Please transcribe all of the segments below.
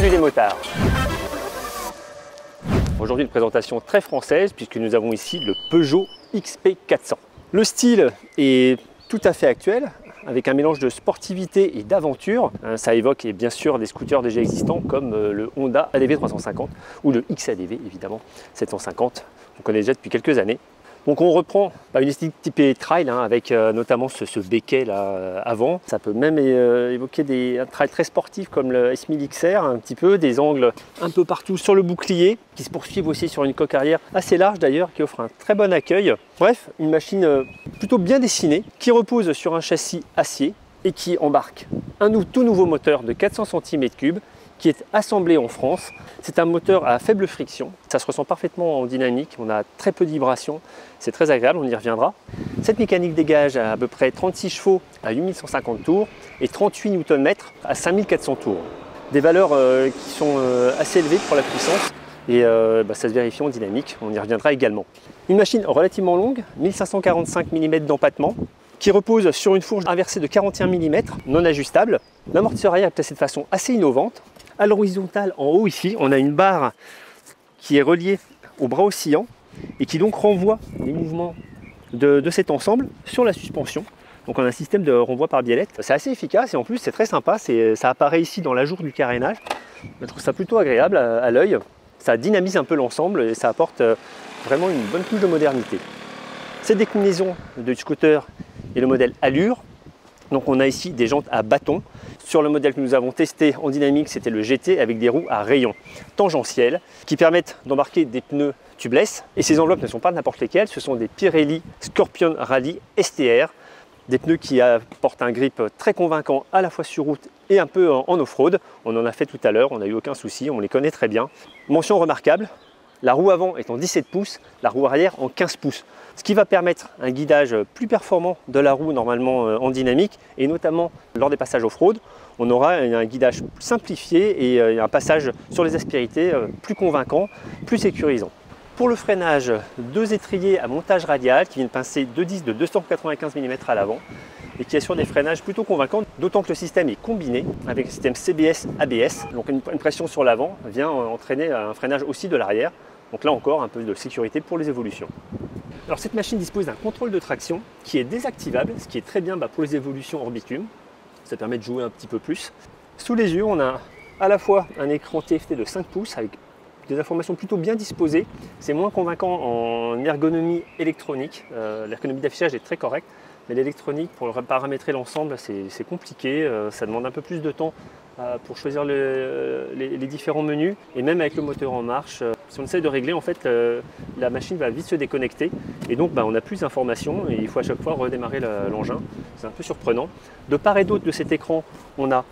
Bienvenue les motards. Aujourd'hui une présentation très française puisque nous avons ici le Peugeot XP400. Le style est tout à fait actuel avec un mélange de sportivité et d'aventure. Ça évoque bien sûr des scooters déjà existants comme le Honda ADV 350 ou le XADV évidemment 750. On connaît déjà depuis quelques années. Donc on reprend une esthétique typée trail avec notamment ce béquet là avant. Ça peut même évoquer un trail très sportif comme le S1000 XR, un petit peu, des angles un peu partout sur le bouclier qui se poursuivent aussi sur une coque arrière assez large d'ailleurs qui offre un très bon accueil. Bref, une machine plutôt bien dessinée qui repose sur un châssis acier et qui embarque un tout nouveau moteur de 400 cm3 qui est assemblé en France. C'est un moteur à faible friction, ça se ressent parfaitement en dynamique, on a très peu de vibrations, c'est très agréable, on y reviendra. Cette mécanique dégage à peu près 36 chevaux à 8150 tours et 38 Nm à 5400 tours. Des valeurs qui sont assez élevées pour la puissance et ça se vérifie en dynamique, on y reviendra également. Une machine relativement longue, 1545 mm d'empattement, qui repose sur une fourche inversée de 41 mm, non ajustable. L'amortisseur arrière est placé de façon assez innovante. À l'horizontale, en haut ici, on a une barre qui est reliée au bras oscillant et qui donc renvoie les mouvements de cet ensemble sur la suspension. Donc on a un système de renvoi par biellette. C'est assez efficace et en plus c'est très sympa. Ça apparaît ici dans l'ajour du carénage. Je trouve ça plutôt agréable à l'œil. Ça dynamise un peu l'ensemble et ça apporte vraiment une bonne touche de modernité. Cette déclinaison de scooter est le modèle Allure. Donc on a ici des jantes à bâton. Sur le modèle que nous avons testé en dynamique, c'était le GT avec des roues à rayons tangentiels qui permettent d'embarquer des pneus tubeless. Et ces enveloppes ne sont pas n'importe lesquelles, ce sont des Pirelli Scorpion Rally STR, des pneus qui apportent un grip très convaincant à la fois sur route et un peu en off-road. On en a fait tout à l'heure, on n'a eu aucun souci, on les connaît très bien. Mention remarquable, la roue avant est en 17 pouces, la roue arrière en 15 pouces. Ce qui va permettre un guidage plus performant de la roue normalement en dynamique et notamment lors des passages off-road. On aura un guidage simplifié et un passage sur les aspérités plus convaincant, plus sécurisant. Pour le freinage, deux étriers à montage radial qui viennent pincer deux disques de 295 mm à l'avant et qui assurent des freinages plutôt convaincants, d'autant que le système est combiné avec un système CBS-ABS. Donc une pression sur l'avant vient entraîner un freinage aussi de l'arrière. Donc là encore, un peu de sécurité pour les évolutions. Alors cette machine dispose d'un contrôle de traction qui est désactivable, ce qui est très bien pour les évolutions hors bitume. Ça permet de jouer un petit peu plus. Sous les yeux, on a à la fois un écran TFT de 5 pouces avec des informations plutôt bien disposées. C'est moins convaincant en ergonomie électronique. L'ergonomie d'affichage est très correcte, mais l'électronique, pour paramétrer l'ensemble, c'est compliqué. Ça demande un peu plus de temps pour choisir les différents menus. Et même avec le moteur en marche, si on essaie de régler, en fait, la machine va vite se déconnecter. Et donc, on a plus d'informations et il faut à chaque fois redémarrer l'engin. C'est un peu surprenant. De part et d'autre de cet écran, on a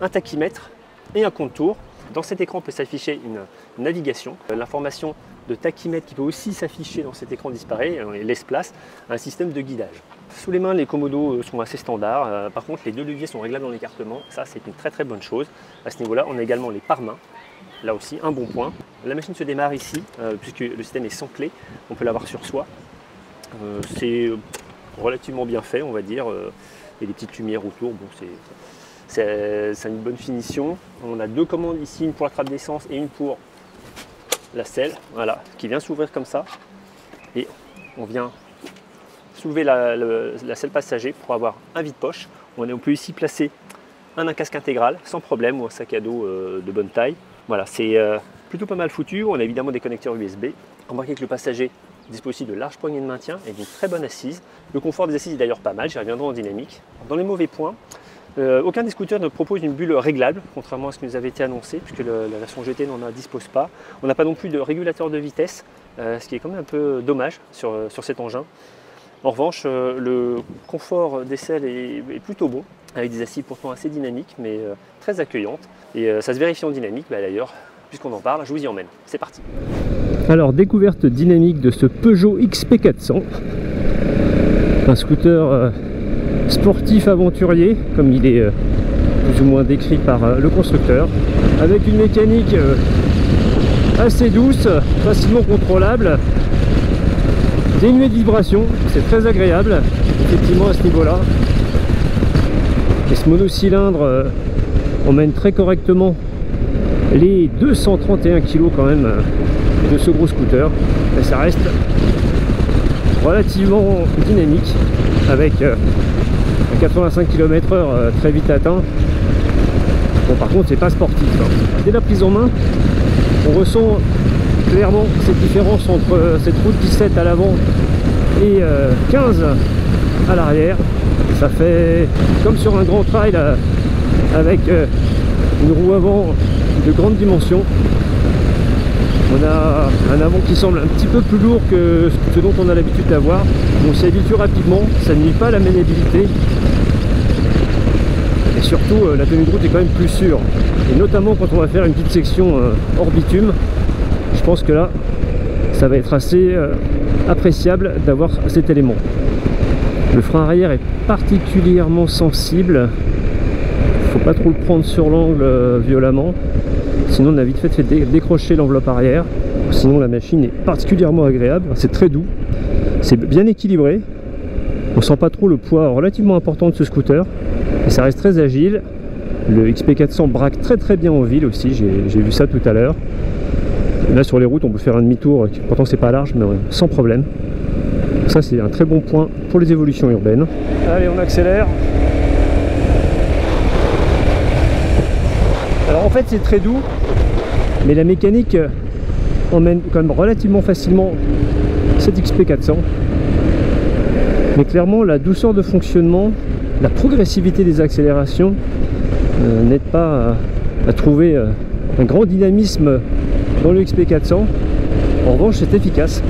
un tachymètre et un compte-tours. Dans cet écran peut s'afficher une navigation. L'information de tachymètre qui peut aussi s'afficher dans cet écran disparaît et laisse place à un système de guidage. Sous les mains, les commodos sont assez standards. Par contre, les deux leviers sont réglables dans l'écartement. Ça, c'est une très très bonne chose. À ce niveau-là, on a également les pare-mains. Là aussi, un bon point. La machine se démarre ici, puisque le système est sans clé. On peut l'avoir sur soi. C'est relativement bien fait, on va dire. Et des petites lumières autour. Bon, c'est une bonne finition. On a deux commandes ici, une pour la trappe d'essence et une pour la selle. Voilà, qui vient s'ouvrir comme ça. Et on vient soulever la selle passager pour avoir un vide-poche. On peut ici placer un casque intégral sans problème ou un sac à dos de bonne taille. Voilà, c'est plutôt pas mal foutu. On a évidemment des connecteurs USB. Remarquez que le passager dispose aussi de larges poignées de maintien et d'une très bonne assise. Le confort des assises est d'ailleurs pas mal, j'y reviendrai en dynamique. Dans les mauvais points, aucun des scooters ne propose une bulle réglable, contrairement à ce qui nous avait été annoncé, puisque la version GT n'en dispose pas. On n'a pas non plus de régulateur de vitesse, ce qui est quand même un peu dommage sur cet engin. En revanche, le confort des selles est plutôt bon, avec des assises pourtant assez dynamiques, mais très accueillantes. Et ça se vérifie en dynamique, d'ailleurs, puisqu'on en parle, je vous y emmène. C'est parti. Alors, découverte dynamique de ce Peugeot XP400. Un scooter sportif aventurier, comme il est plus ou moins décrit par le constructeur, avec une mécanique assez douce, facilement contrôlable, dénué de vibrations, c'est très agréable effectivement à ce niveau là. Et ce monocylindre emmène très correctement les 231 kg quand même de ce gros scooter. Et ça reste relativement dynamique avec un 85 km/h très vite atteint. Bon, par contre c'est pas sportif, hein. Dès la prise en main on ressent clairement cette différence entre cette route 17 à l'avant et 15 à l'arrière. Ça fait comme sur un grand trail avec une roue avant de grande dimension. On a un avant qui semble un petit peu plus lourd que ce dont on a l'habitude d'avoir. On s'y habitue rapidement, ça ne nuit pas à la maniabilité. Et surtout la tenue de route est quand même plus sûre. Et notamment quand on va faire une petite section hors bitume, je pense que là ça va être assez appréciable d'avoir cet élément. Le frein arrière est particulièrement sensible, faut pas trop le prendre sur l'angle violemment, sinon on a vite fait décrocher l'enveloppe arrière. Sinon la machine est particulièrement agréable, c'est très doux, c'est bien équilibré, on sent pas trop le poids relativement important de ce scooter et ça reste très agile. Le XP400 braque très bien en ville aussi, j'ai vu ça tout à l'heure. Là sur les routes on peut faire un demi-tour, pourtant c'est pas large mais sans problème. Ça c'est un très bon point pour les évolutions urbaines. Allez, on accélère. Alors en fait c'est très doux, mais la mécanique emmène quand même relativement facilement cette XP400. Mais clairement la douceur de fonctionnement, la progressivité des accélérations n'aide pas à trouver un grand dynamisme dans le XP400. En revanche c'est efficace.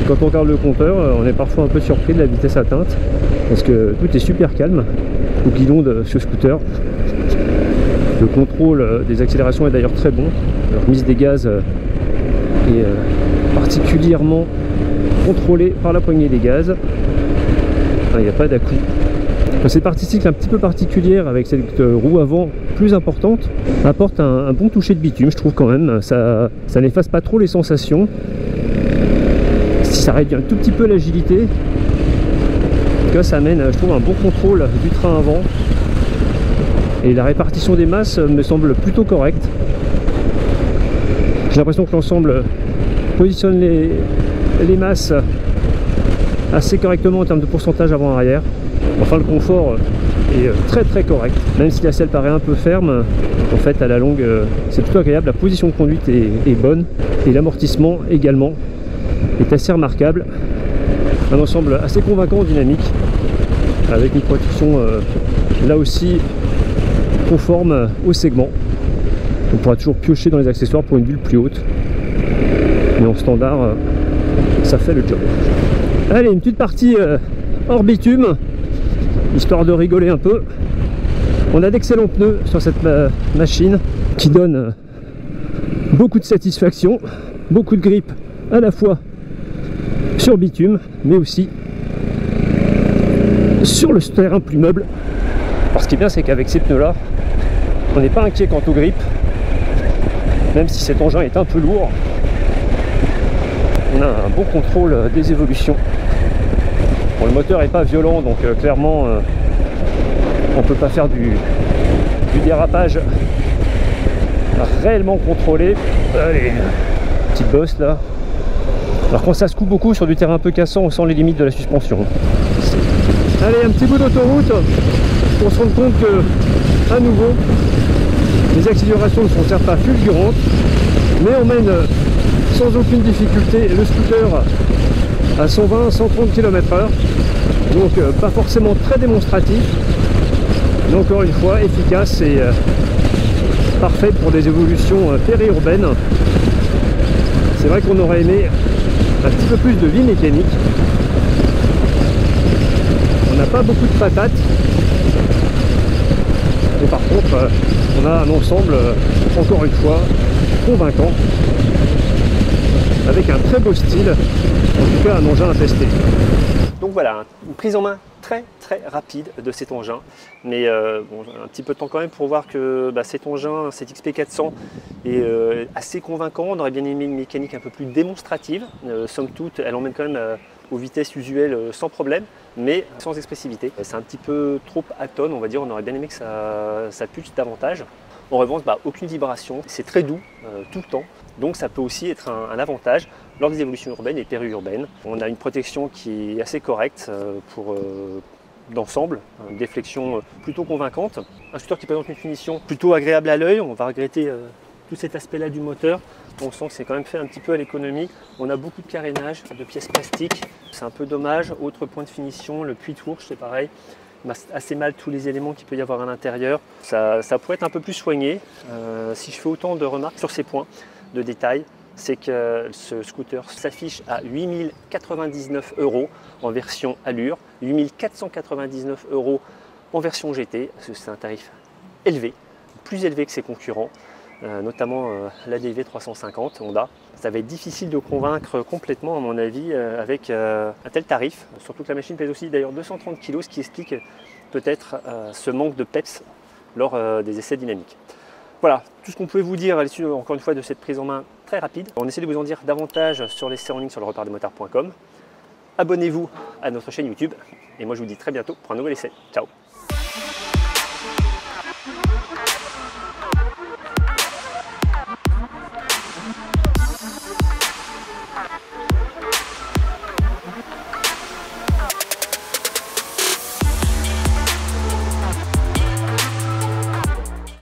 Quand on regarde le compteur, on est parfois un peu surpris de la vitesse atteinte parce que tout est super calme au guidon de ce scooter. Le contrôle des accélérations est d'ailleurs très bon. La remise des gaz est particulièrement contrôlée par la poignée des gaz. Il n'y a pas d'à-coup. Cette partie cycle un petit peu particulière avec cette roue avant plus importante apporte un bon toucher de bitume, je trouve quand même. Ça n'efface pas trop les sensations. Ça réduit un tout petit peu l'agilité. En tout cas ça amène, je trouve, un bon contrôle du train avant. Et la répartition des masses me semble plutôt correcte. J'ai l'impression que l'ensemble positionne les masses assez correctement en termes de pourcentage avant-arrière. Enfin le confort est très correct. Même si la selle paraît un peu ferme, en fait à la longue c'est plutôt agréable. La position de conduite est bonne et l'amortissement également est assez remarquable. Un ensemble assez convaincant, dynamique, avec une protection là aussi conforme au segment. On pourra toujours piocher dans les accessoires pour une bulle plus haute, mais en standard ça fait le job. Allez, une petite partie hors bitume, histoire de rigoler un peu. On a d'excellents pneus sur cette machine qui donne beaucoup de satisfaction, beaucoup de grip à la fois sur bitume mais aussi sur le terrain plus meuble. Alors ce qui est bien c'est qu'avec ces pneus là on n'est pas inquiet quant au grip, même si cet engin est un peu lourd. On a un bon contrôle des évolutions. Bon, le moteur n'est pas violent donc clairement on peut pas faire du dérapage réellement contrôlé. Allez, petite bosse là. Alors quand ça secoue beaucoup sur du terrain un peu cassant, on sent les limites de la suspension. Allez, un petit bout d'autoroute pour se rendre compte que, à nouveau, les accélérations ne sont certes pas fulgurantes, mais on mène sans aucune difficulté le scooter à 120-130 km/h. Donc pas forcément très démonstratif, mais encore une fois efficace et parfait pour des évolutions périurbaines. C'est vrai qu'on aurait aimé un petit peu plus de vie mécanique. On n'a pas beaucoup de patates, mais par contre on a un ensemble encore une fois convaincant, avec un très beau style, en tout cas un engin à tester. Donc voilà, une prise en main très rapide de cet engin, mais bon, un petit peu de temps quand même pour voir que cet engin, cette XP400 est assez convaincant. On aurait bien aimé une mécanique un peu plus démonstrative, somme toute elle emmène quand même aux vitesses usuelles sans problème, mais sans expressivité. C'est un petit peu trop atone, on va dire. On aurait bien aimé que ça pulse davantage. En revanche, aucune vibration, c'est très doux tout le temps. Donc ça peut aussi être un avantage lors des évolutions urbaines et périurbaines. On a une protection qui est assez correcte pour d'ensemble, une déflexion plutôt convaincante. Un scooter qui présente une finition plutôt agréable à l'œil. On va regretter tout cet aspect-là du moteur. On sent que c'est quand même fait un petit peu à l'économie. On a beaucoup de carénage, de pièces plastiques. C'est un peu dommage. Autre point de finition, le puits de fourche, c'est pareil. Il masse assez mal tous les éléments qu'il peut y avoir à l'intérieur. Ça pourrait être un peu plus soigné. Si je fais autant de remarques sur ces points de détail, c'est que ce scooter s'affiche à 8 099 € en version Allure, 8 499 € en version GT. C'est un tarif élevé, plus élevé que ses concurrents, notamment l'ADV 350 Honda. Ça va être difficile de convaincre complètement, à mon avis, avec un tel tarif. Surtout que la machine pèse aussi d'ailleurs 230 kg, ce qui explique peut-être ce manque de peps lors des essais dynamiques. Voilà, tout ce qu'on pouvait vous dire à l'issue, encore une fois, de cette prise en main très rapide. On essaie de vous en dire davantage sur l'essai en ligne sur le repartdesmotards.com. Abonnez-vous à notre chaîne YouTube et moi je vous dis très bientôt pour un nouvel essai. Ciao!